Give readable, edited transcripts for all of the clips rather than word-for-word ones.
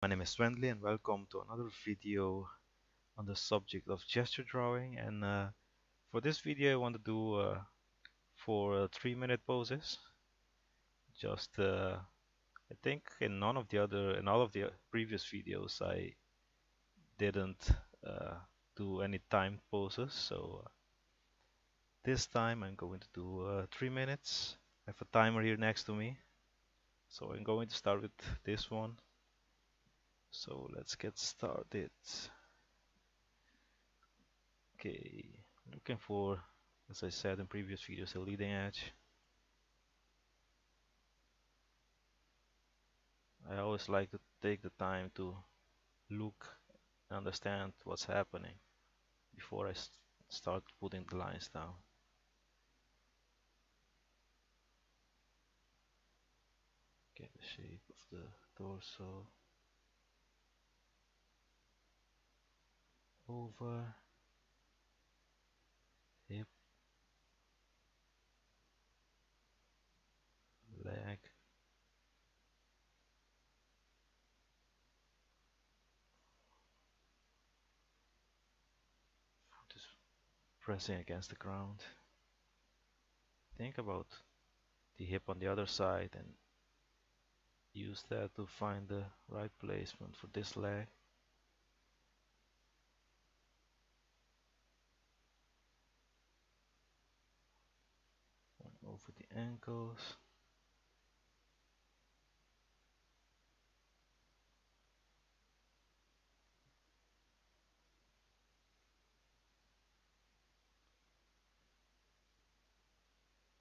My name is Wendley and welcome to another video on the subject of gesture drawing. And for this video I want to do 3-minute poses. Just I think in all of the previous videos I didn't uh, do any timed poses. So this time I'm going to do 3 minutes. I have a timer here next to me. So I'm going to start with this one. So let's get started. Okay, looking for, as I said in previous videos, a leading edge. I always like to take the time to look and understand what's happening before I start putting the lines down. Get the shape of the torso, over, hip, leg, foot is pressing against the ground. Think about the hip on the other side and use that to find the right placement for this leg. Over the ankles.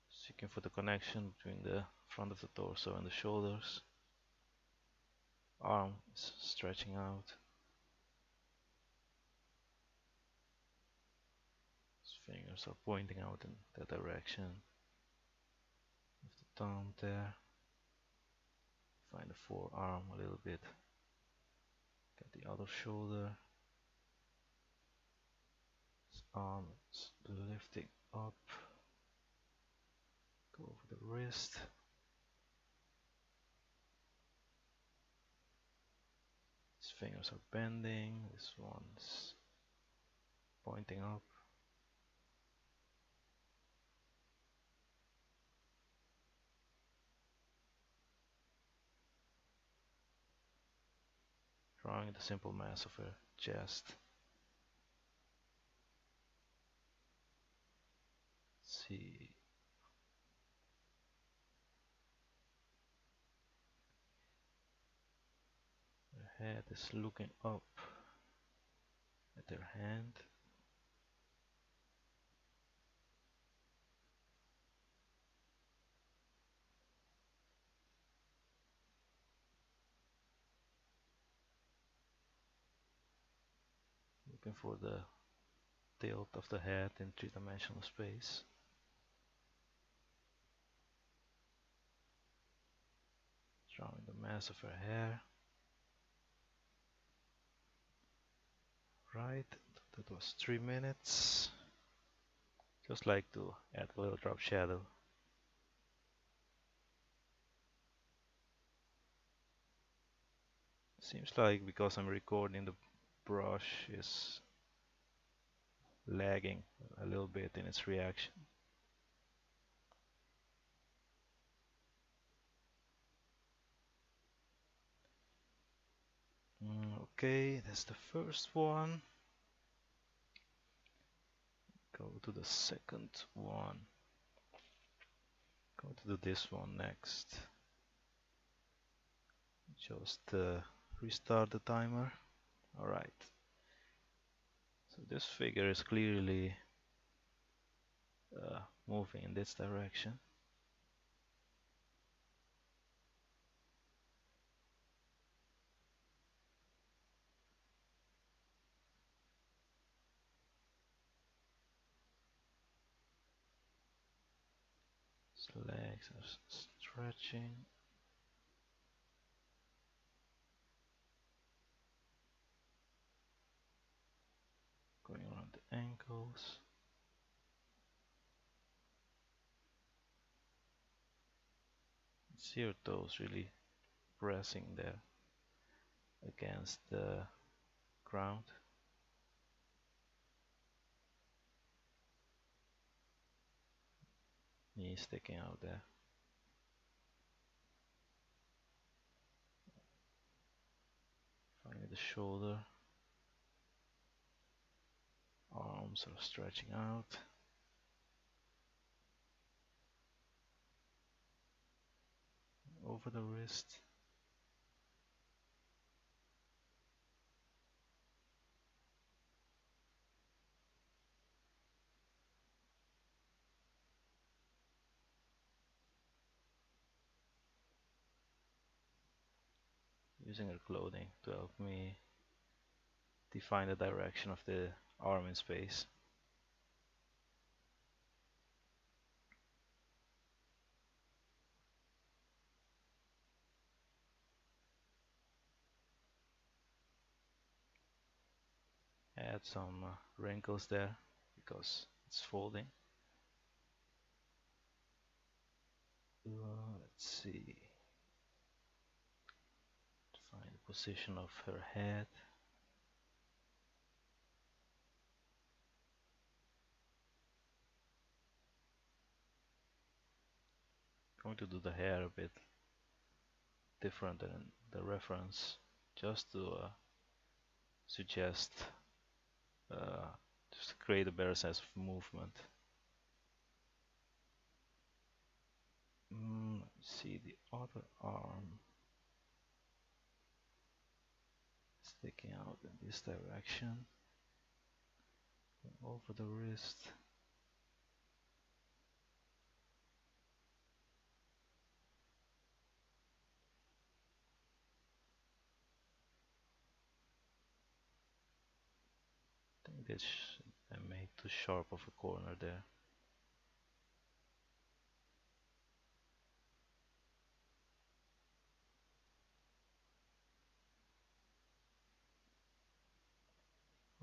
Seeking for the connection between the front of the torso and the shoulders. Arm is stretching out. His fingers are pointing out in that direction. With the thumb there. Find the forearm a little bit. Get the other shoulder. His arm is lifting up. Go over the wrist. His fingers are bending. This one's pointing up. Drawing the simple mass of her chest. Let's see. Her head is looking up at her hand. Looking for the tilt of the head in three-dimensional space. Drawing the mass of her hair. Right, that was 3 minutes. Just like to add a little drop shadow. Seems like because I'm recording, the brush is lagging a little bit in its reaction. Okay, that's the first one. Go to the second one. Go to do this one next. Just restart the timer. Alright. So this figure is clearly moving in this direction. His legs are stretching. Going around the ankles. See her toes really pressing there against the ground. Knee sticking out there. Finding the shoulder. Arms are stretching out. Over the wrist. Using her clothing to help me define the direction of the arm in space. Add some wrinkles there because it's folding. Let's see. Find the position of her head. Going to do the hair a bit different than the reference, just to suggest, just to create a better sense of movement. Let's see the other arm sticking out in this direction, over the wrist. I think this I made too sharp of a corner there.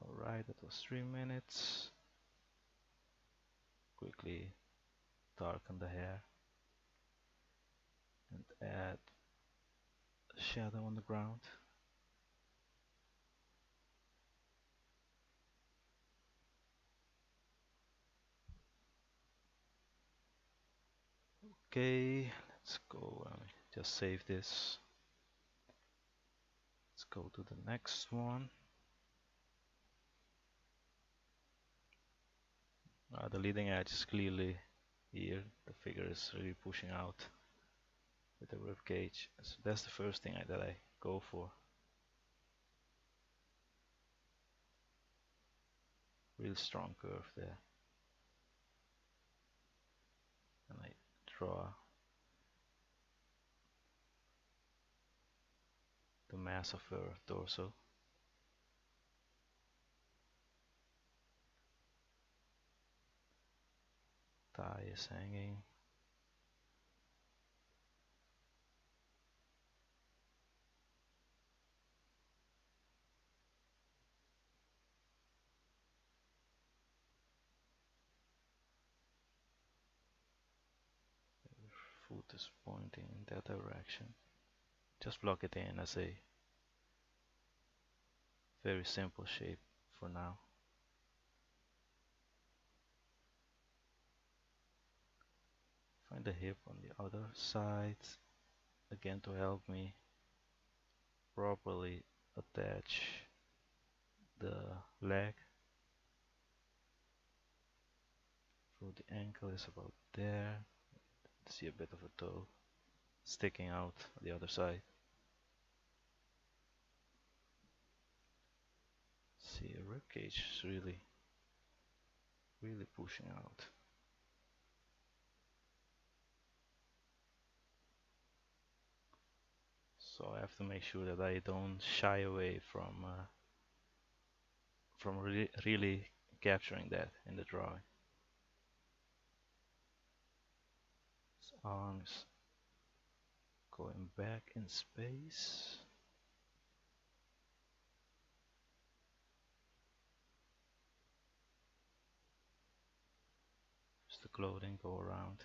Alright, that was 3 minutes. Quickly darken the hair and add a shadow on the ground. Okay, let's go. Just save this. Let's go to the next one. The leading edge is clearly here. The figure is really pushing out with the rib cage. So that's the first thing that I go for. Real strong curve there. And I draw the mass of her torso. Thigh is hanging. Foot is pointing in that direction. Just block it in as a very simple shape for now. Find the hip on the other side, again to help me properly attach the leg. So the ankle is about there. See a bit of a toe sticking out the other side. See, a rib cage is really pushing out. So I have to make sure that I don't shy away from really capturing that in the drawing. His arms going back in space. Just the clothing go around.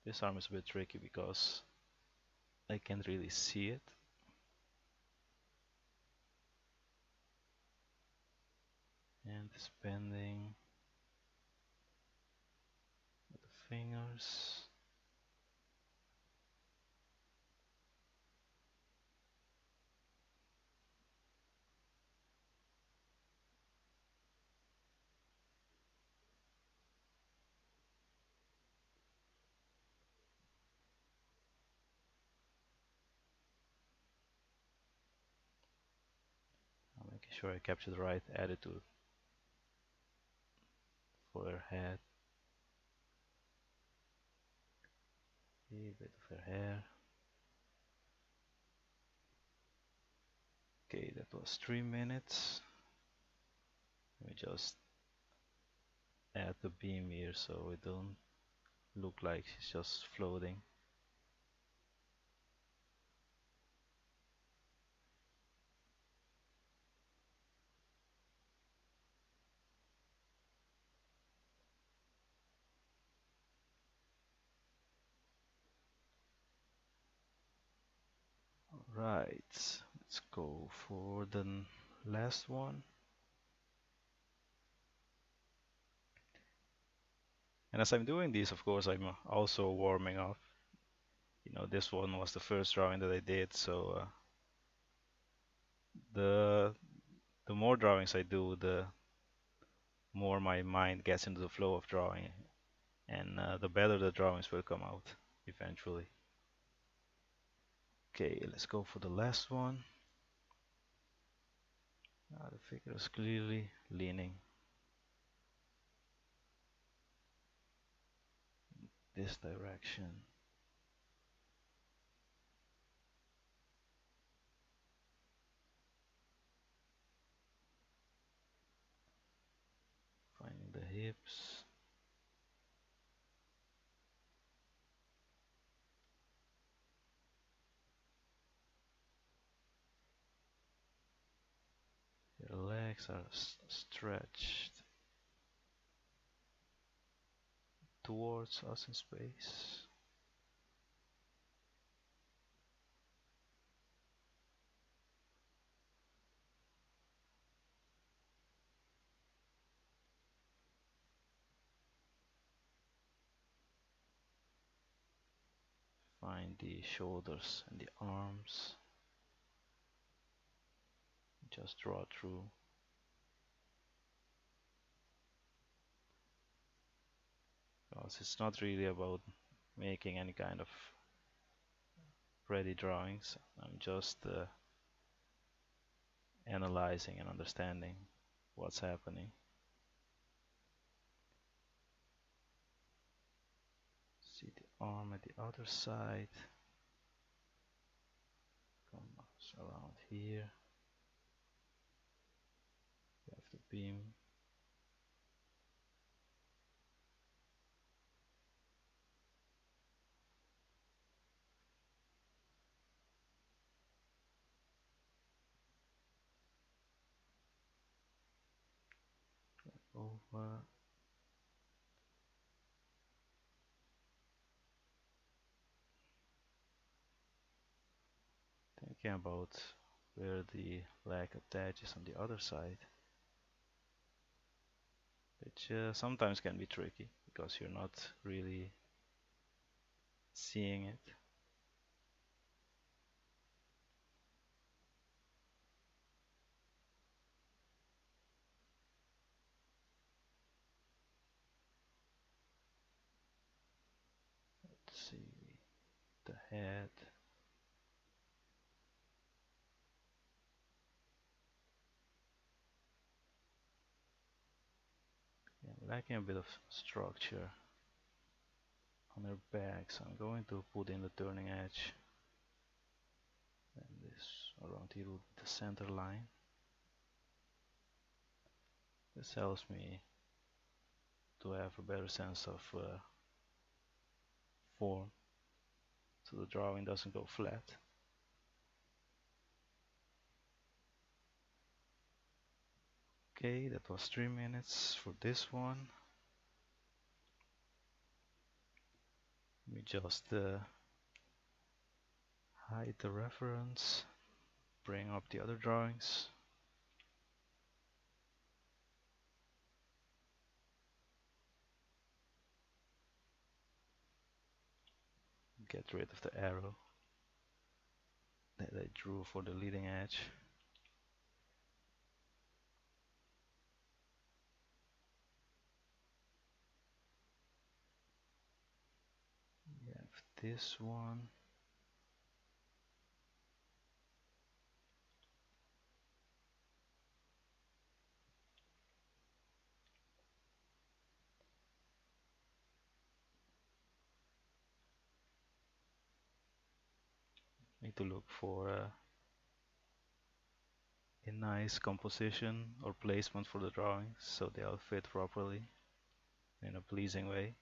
This arm is a bit tricky because I can't really see it. And it's bending with the fingers. I'm making sure I capture the right attitude for her head. A bit of her hair. Okay, that was 3 minutes. Let me just add the beam here so it don't look like she's just floating. Right, let's go for the last one. And as I'm doing this, of course, I'm also warming up. You know, this one was the first drawing that I did, so the the more drawings I do, the more my mind gets into the flow of drawing, and the better the drawings will come out eventually. Okay, let's go for the last one. The figure is clearly leaning this direction. Finding the hips. Your legs are stretched towards us in space. Find the shoulders and the arms. Just draw through. Because it's not really about making any kind of ready drawings. I'm just analyzing and understanding what's happening. See the arm at the other side. Comes around here. You have the beam. Over. Thinking about where the leg attaches on the other side, which sometimes can be tricky because you're not really seeing it. Let's see the head. Yeah, I'm lacking a bit of structure on her back, so I'm going to put in the turning edge. And this around here will be the center line. This helps me to have a better sense of form, so the drawing doesn't go flat. Okay, that was 3 minutes for this one. Let me just hide the reference, bring up the other drawings. Get rid of the arrow that I drew for the leading edge. We have this one. Need to look for a nice composition or placement for the drawings so they all fit properly in a pleasing way.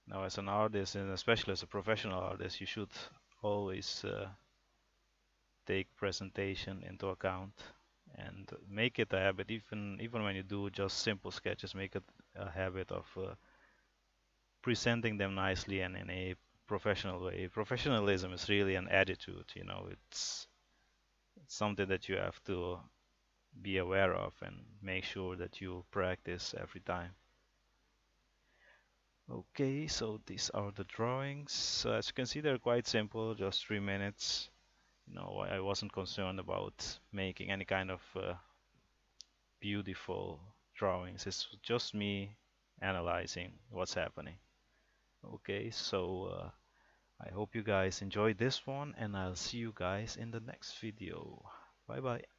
Now, as an artist, and especially as a professional artist, you should always take presentation into account and make it a habit. Even when you do just simple sketches, make it a habit of presenting them nicely and in a professional way. Professionalism is really an attitude, you know. It's something that you have to be aware of and make sure that you practice every time. Okay, so these are the drawings. So as you can see, they're quite simple, just 3 minutes. You know, I wasn't concerned about making any kind of beautiful drawings. It's just me analyzing what's happening. Okay, so I hope you guys enjoyed this one, and I'll see you guys in the next video. Bye bye.